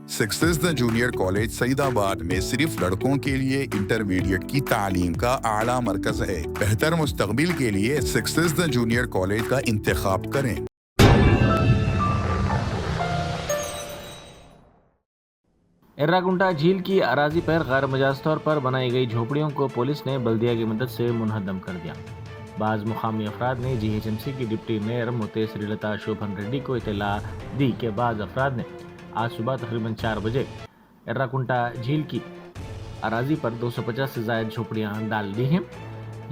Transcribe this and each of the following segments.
Success the junior college Saidabad में सिर्फ लड़कों के लिए इंटरमीडिएट की तालीम का आला मरकज है। बेहतर मुस्तकबिल के लिए सक्सेस द जूनियर कॉलेज का इंतखाब करें। एर्राकुंटा झील की अराजी पर गैर मजाज तौर पर बनाई गई झोपड़ियों को पुलिस ने बल्दिया की मदद से मुनहदम कर दिया। बाज़ मुकामी अफराद ने GHMC की डिप्टी मेयर मुते श्रीलता शोभन रेड्डी को इतला दी कि बाज़ अफराद ने आज सुबह तकरीबन 4 बजे एर्राकुंटा झील की अराजी पर 250 से ज़ायद झोपड़ियाँ डाल दी हैं।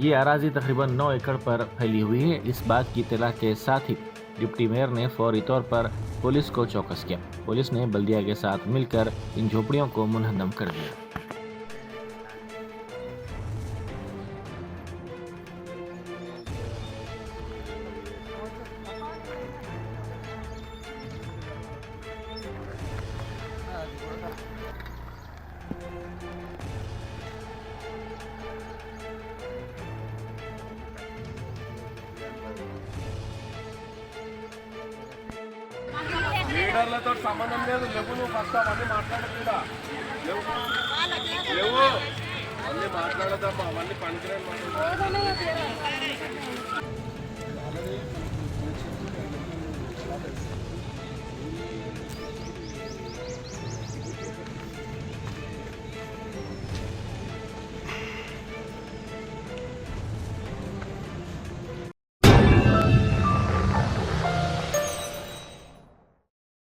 ये अराजी तकरीबन 9 एकड़ पर फैली हुई है। इस बात की इतला के साथ ही डिप्टी मेयर ने फौरी तौर पर पुलिस को चौकस किया। पुलिस ने बल्दिया के साथ मिलकर इन झोपड़ियों को मुनहदम कर दिया। లీడర్లతో సంబంధం లేదు. నువ్వు ఫస్ట్ అవన్నీ మాట్లాడకుండా లేవు అన్నీ మాట్లాడదమ్మా. అవన్నీ పనికిరాని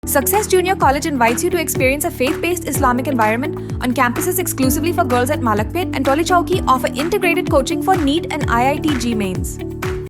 Success Junior College invites you to experience a faith-based Islamic environment on campuses exclusively for girls at Malakpet and Tolichowki offer integrated coaching for NEET and IIT JEE mains.